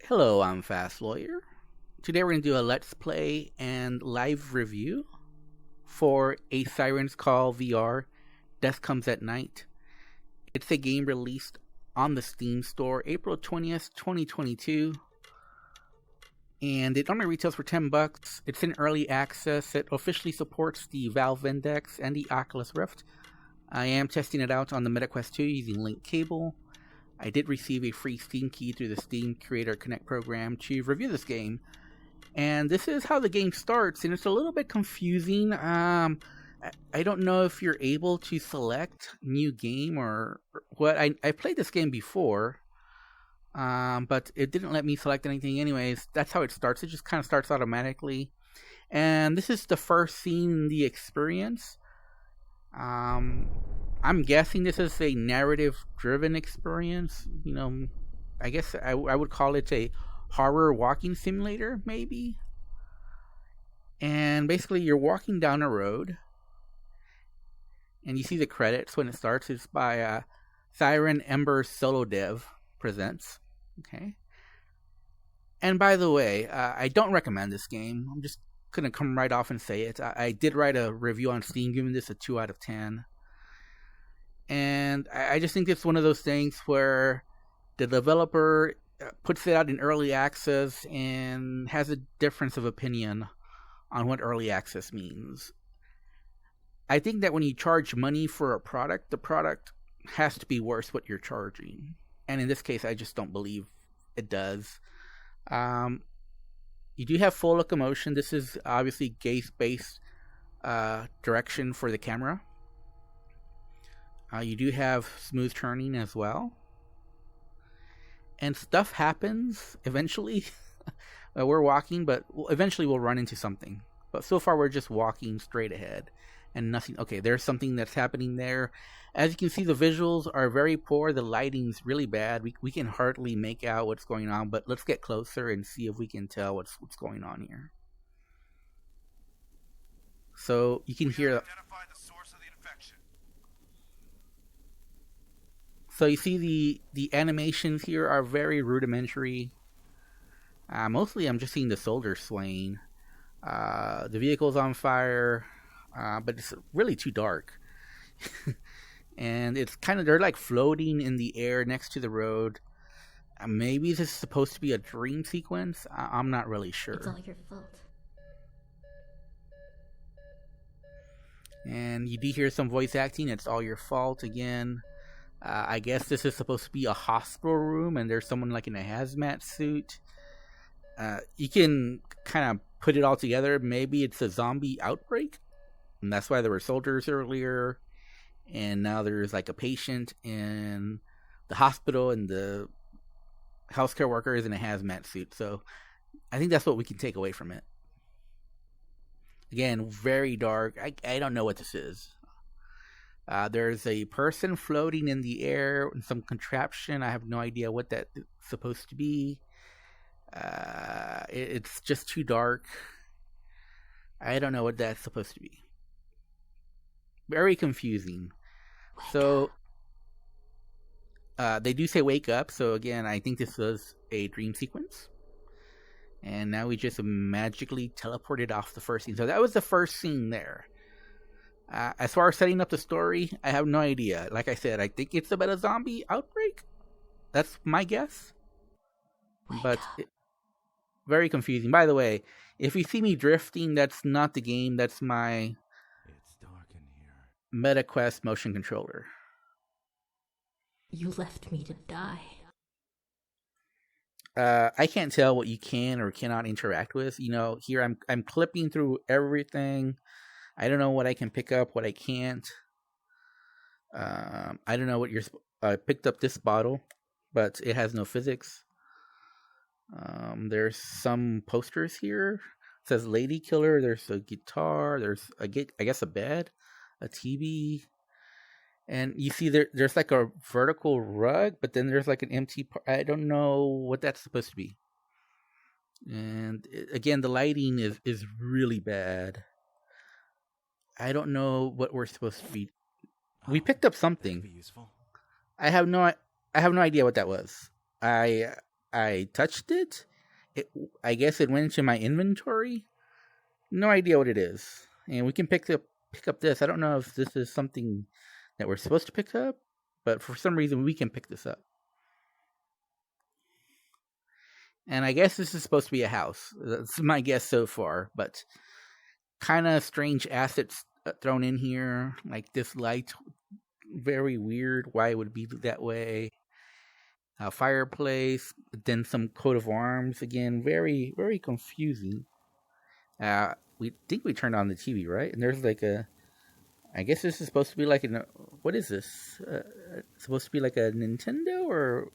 Hello, I'm Fast Lawyer. Today we're going to do a Let's Play and live review for a Siren's Call VR, Death Comes at Night. It's a game released on the Steam store April 20th, 2022. And it normally retails for $10. It's in early access. It officially supports the Valve Index and the Oculus Rift. I am testing it out on the MetaQuest 2 using link cable. I did receive a free Steam key through the Steam Creator Connect program to review this game. And this is how the game starts, and it's a little bit confusing. I don't know if you're able to select new game or what. I played this game before, but it didn't let me select anything anyways. That's how it starts. It just kind of starts automatically. And this is the first scene in the experience. I'm guessing this is a narrative-driven experience. You know, I guess I would call it a horror walking simulator, maybe. And basically, you're walking down a road, and you see the credits when it starts. It's by Siren Ember Solo Dev Presents. Okay. And by the way, I don't recommend this game. I'm just gonna come right off and say it. I did write a review on Steam, giving this a 2 out of 10. And I just think it's one of those things where the developer puts it out in early access and has a difference of opinion on what early access means. I think that when you charge money for a product, the product has to be worth what you're charging. And in this case, I just don't believe it does. You do have full locomotion. This is obviously gaze-based direction for the camera. You do have smooth turning as well. And stuff happens eventually. We're walking, but eventually we'll run into something. But so far we're just walking straight ahead. And nothing. Okay, there's something that's happening there. As you can see, the visuals are very poor. The lighting's really bad. We can hardly make out what's going on. But let's get closer and see if we can tell what's going on here. So you can hear... So you see the animations here are very rudimentary. Mostly I'm just seeing the soldiers swaying. The vehicle's on fire, but it's really too dark. And it's kind of, they're like floating in the air next to the road. Maybe this is supposed to be a dream sequence. I'm not really sure. It's all your fault. And you do hear some voice acting. It's all your fault again. I guess this is supposed to be a hospital room, and there's someone like in a hazmat suit. You can kind of put it all together. Maybe it's a zombie outbreak, and that's why there were soldiers earlier, and now there's like a patient in the hospital, and the healthcare worker is in a hazmat suit. So I think that's what we can take away from it. Again, very dark. I don't know what this is. There's a person floating in the air in some contraption. I have no idea what that's supposed to be. It's just too dark. I don't know what that's supposed to be. Very confusing. So, they do say wake up. So again, I think this was a dream sequence. And now we just magically teleported off the first scene. So that was the first scene there. As far as setting up the story, I have no idea. Like I said, I think it's about a zombie outbreak. That's my guess. But very confusing. By the way, if you see me drifting, that's not the game. That's my It's dark in here. MetaQuest motion controller. You left me to die. I can't tell what you can or cannot interact with. You know, here I'm clipping through everything. I don't know what I can pick up, what I can't. I don't know what I picked up this bottle, but it has no physics. There's some posters here. It says Lady Killer. There's a guitar. There's I guess a bed, a TV, and you see there's like a vertical rug, but then there's like an empty part. I don't know what that's supposed to be. And again, the lighting is really bad. I don't know what we're supposed to be. We picked up something. Be useful. I have no idea what that was. I I touched it. I guess it went into my inventory. No idea what it is. And we can pick up this. I don't know if this is something that we're supposed to pick up, but for some reason we can pick this up. And I guess this is supposed to be a house. That's my guess so far, but kind of strange assets thrown in here, like this light, very weird. Why it would be that way? A fireplace, then some coat of arms. Again, very, very confusing. We think we turned on the TV, right? And there's like I guess this is supposed to be like what is this? Supposed to be like a Nintendo or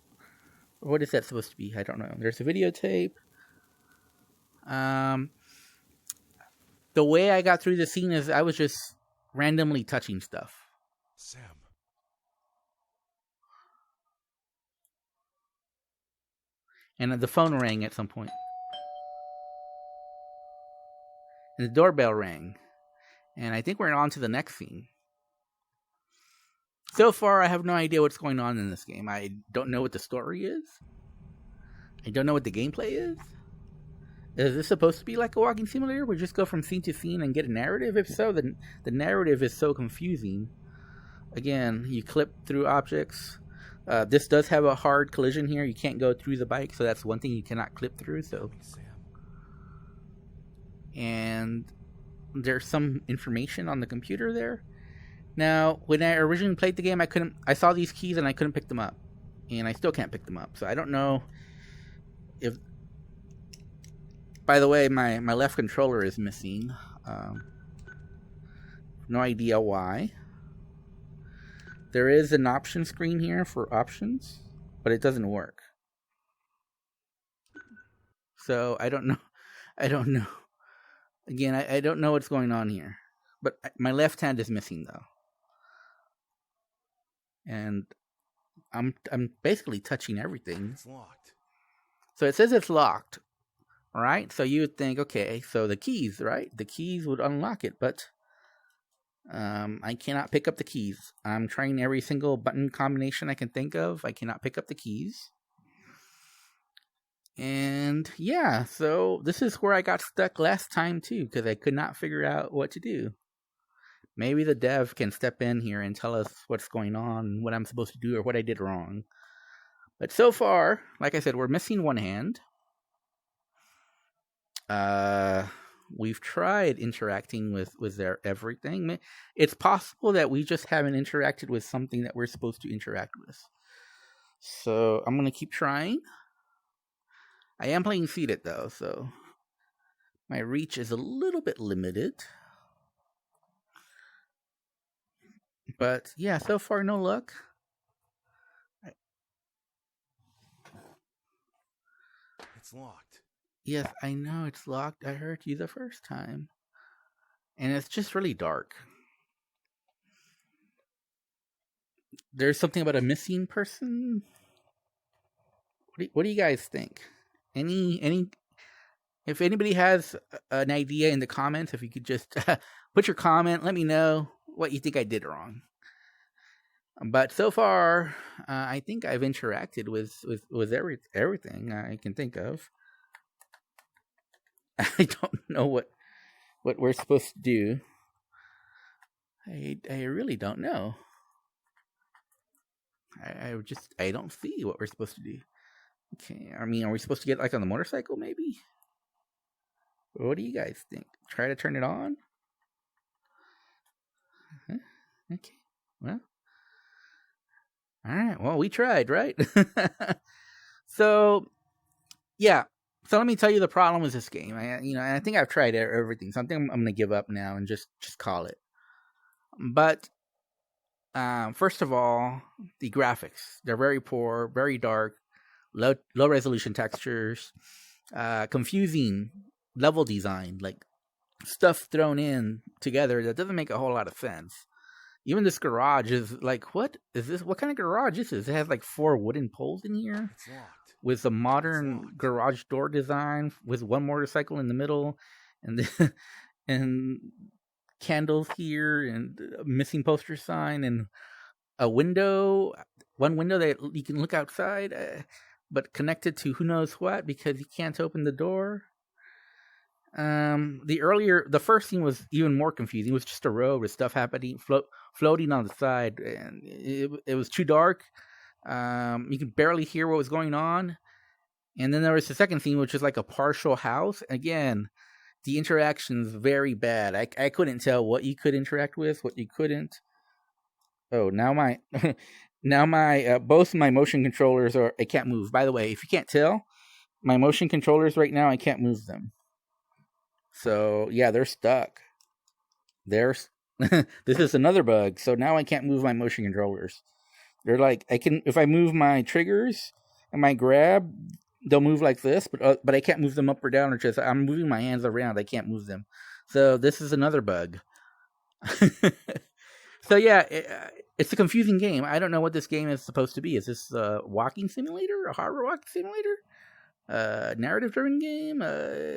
what is that supposed to be? I don't know. There's a videotape. The way I got through the scene is I was just randomly touching stuff. Sam. And the phone rang at some point. And the doorbell rang. And I think we're on to the next scene. So far, I have no idea what's going on in this game. I don't know what the story is. I don't know what the gameplay is. Is this supposed to be like a walking simulator? We just go from scene to scene and get a narrative? If so, then the narrative is so confusing. Again, you clip through objects. This does have a hard collision here. You can't go through the bike, so that's one thing you cannot clip through. So, and there's some information on the computer there. Now, when I originally played the game, I saw these keys and I couldn't pick them up, and I still can't pick them up. So I don't know if. By the way, my left controller is missing. No idea why. There is an option screen here for options, but it doesn't work. So I don't know. Again, I don't know what's going on here. But my left hand is missing though. And I'm basically touching everything. It's locked. So it says it's locked. Right? So you would think, okay, so the keys, right? The keys would unlock it, but I cannot pick up the keys. I'm trying every single button combination I can think of. I cannot pick up the keys. And yeah, so this is where I got stuck last time too, because I could not figure out what to do. Maybe the dev can step in here and tell us what's going on, what I'm supposed to do, or what I did wrong. But so far, like I said, we're missing one hand. We've tried interacting with their everything. It's possible that we just haven't interacted with something that we're supposed to interact with. So I'm gonna keep trying. I am playing seated though, so my reach is a little bit limited. But yeah, so far no luck. It's locked. Yes, I know it's locked. I heard you the first time. And it's just really dark. There's something about a missing person. What do you guys think? If anybody has an idea in the comments, if you could just put your comment, let me know what you think I did wrong. But so far, I think I've interacted with everything I can think of. I don't know what we're supposed to do. I really don't know. I don't see what we're supposed to do. Okay, I mean, are we supposed to get like on the motorcycle maybe? What do you guys think? Try to turn it on? Okay, well. Alright, well, we tried, right? So, yeah. So let me tell you the problem with this game. I think I've tried everything. So I think I'm going to give up now and just call it. But first of all, the graphics. They're very poor, very dark, low resolution textures, confusing level design, like stuff thrown in together that doesn't make a whole lot of sense. Even this garage is like, what is this? What kind of garage is this? It has like 4 wooden poles in here. It's locked. With a modern garage door design, with one motorcycle in the middle, and and candles here, and a missing poster sign, and a window, one window that you can look outside. but connected to who knows what because he can't open the door. The first scene was even more confusing. It was just a road with stuff happening, floating on the side, and it was too dark. You could barely hear what was going on. And then there was the second scene, which was like a partial house. Again, the interaction's very bad. I couldn't tell what you could interact with, what you couldn't. Oh, now my both my motion controllers I can't move. By the way, if you can't tell, my motion controllers right now, I can't move them. So yeah, they're stuck. This is another bug. So now I can't move my motion controllers. They're like, if I move my triggers and my grab, they'll move like this, but I can't move them up or down, or just I'm moving my hands around. I can't move them. So this is another bug. So yeah, it's a confusing game. I don't know what this game is supposed to be. Is this a walking simulator, a horror walking simulator, narrative-driven game?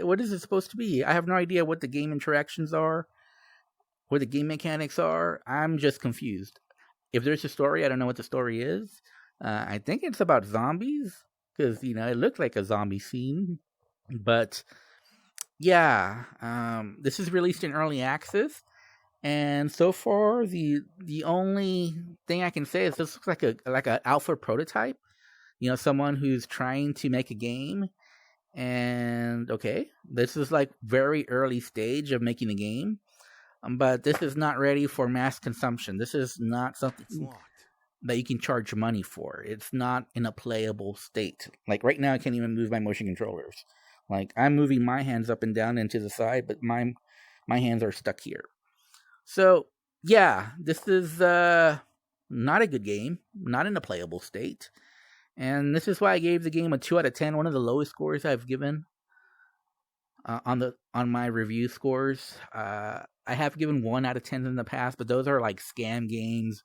What is it supposed to be? I have no idea what the game interactions are, what the game mechanics are. I'm just confused. If there's a story, I don't know what the story is. I think it's about zombies, because, it looked like a zombie scene. But, yeah, this is released in early access. And so far, the only thing I can say is this looks like a alpha prototype. Someone who's trying to make a game. And, okay, this is like very early stage of making a game. But this is not ready for mass consumption. This is not something that you can charge money for. It's not in a playable state. Like right now, I can't even move my motion controllers. Like I'm moving my hands up and down and to the side, but my hands are stuck here. So yeah, this is not a good game, not in a playable state. And this is why I gave the game a 2 out of 10, one of the lowest scores I've given on my review scores. I have given 1 out of 10 in the past, but those are like scam games,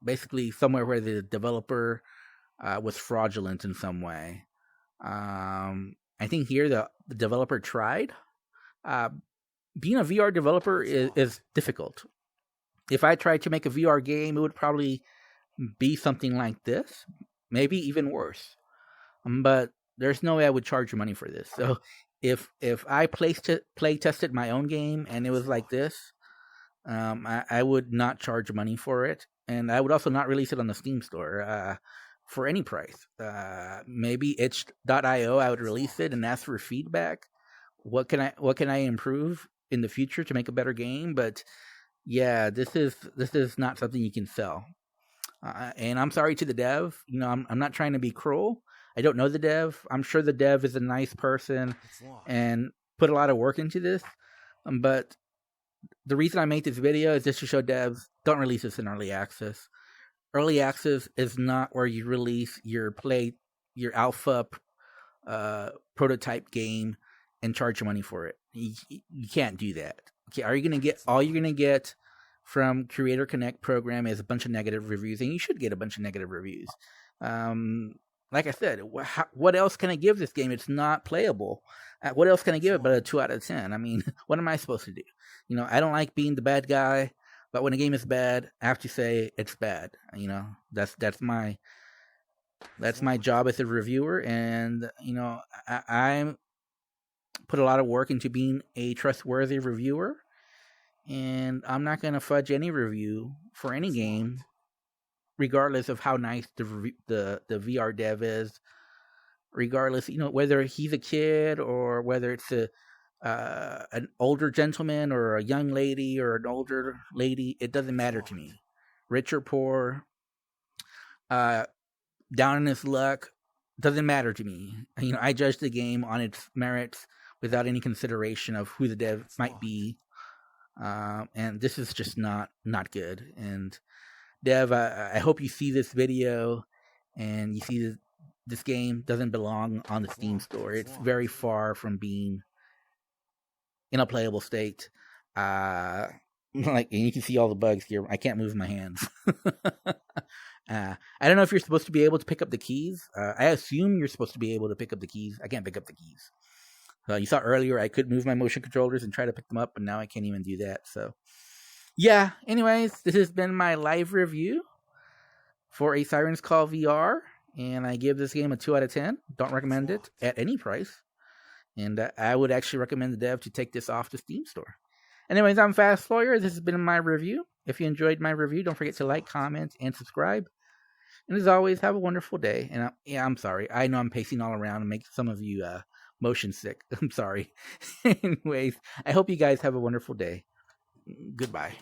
basically somewhere where the developer was fraudulent in some way. I think here the developer tried. Being a VR developer is difficult. If I tried to make a VR game, it would probably be something like this, maybe even worse. But there's no way I would charge you money for this. So if I play tested my own game and it was like this, I would not charge money for it, and I would also not release it on the Steam store for any price. Maybe itch.io, I would release it and ask for feedback. What can I improve in the future to make a better game? But yeah, this is not something you can sell. And I'm sorry to the dev. I'm not trying to be cruel. I don't know the dev. I'm sure the dev is a nice person and put a lot of work into this. But the reason I made this video is just to show devs, don't release this in early access. Early access is not where you release your alpha prototype game and charge money for it. You can't do that. Okay, all you're gonna get from Creator Connect program is a bunch of negative reviews, and you should get a bunch of negative reviews. Like I said, what else can I give this game? It's not playable. What else can I give it but a 2 out of 10? I mean, what am I supposed to do? I don't like being the bad guy, but when a game is bad, I have to say it's bad. That's my job as a reviewer, and I put a lot of work into being a trustworthy reviewer, and I'm not going to fudge any review for any game, regardless of how nice the VR dev is, regardless, whether he's a kid or whether it's an older gentleman or a young lady or an older lady. It doesn't matter to me. Rich or poor, down in his luck, doesn't matter to me. I judge the game on its merits without any consideration of who the dev might be. And this is just not good. And Dev, I hope you see this video and you see that this game doesn't belong on the Steam store. It's very far from being in a playable state. And you can see all the bugs here. I can't move my hands. I don't know if you're supposed to be able to pick up the keys. I assume you're supposed to be able to pick up the keys. I can't pick up the keys. You saw earlier I could move my motion controllers and try to pick them up, but now I can't even do that. So yeah, anyways, this has been my live review for A Siren's Call VR. and I give this game a 2 out of 10. Don't recommend it at any price. And I would actually recommend the dev to take this off the Steam store. Anyways, I'm Fast Lawyer. This has been my review. If you enjoyed my review, don't forget to like, comment, and subscribe. And as always, have a wonderful day. And I'm sorry. I know I'm pacing all around and make some of you motion sick. I'm sorry. Anyways, I hope you guys have a wonderful day. Goodbye.